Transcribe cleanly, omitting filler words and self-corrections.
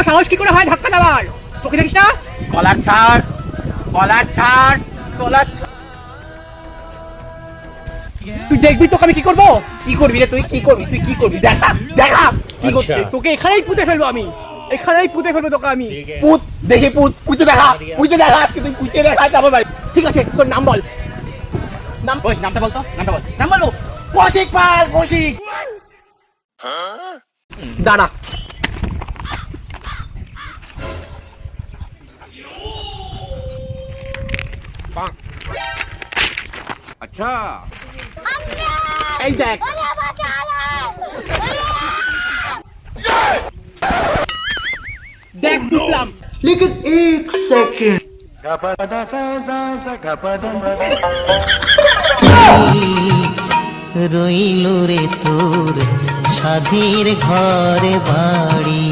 সাহস কি করে হয় ধাক্কা দেওয়ার? তোকে দেখিস না? কলার ছাড়, কলার ছাড়, কলার ছাড়। তুই দেখবি তোকে আমি কি করবো? কি করবি রে তুই? কি করবি তুই? কি করবি দেখা দেখা কি করছিস? তোকে এখানেই পুঁতে ফেলবো আমি, এখানেই পুঁতে ফেলবো তোকে আমি। পুত দেখে পুত পুঁতে দেখা, পুঁতে দেখা আজকে তুই পুঁতে দেখা যাবো বাড়ি। ঠিক আছে, তোর নাম বল। নাম ওই নামটা বল তো, নামটা বল। নাম বলো। কৌশিক পাল, কৌশিক। দাঁড়া। আচ্ছা এই দেখ, দেখ বুঝলাম। लेकिन एक सेकंड রইল রে তোর সাধীর ঘরে বাড়ি।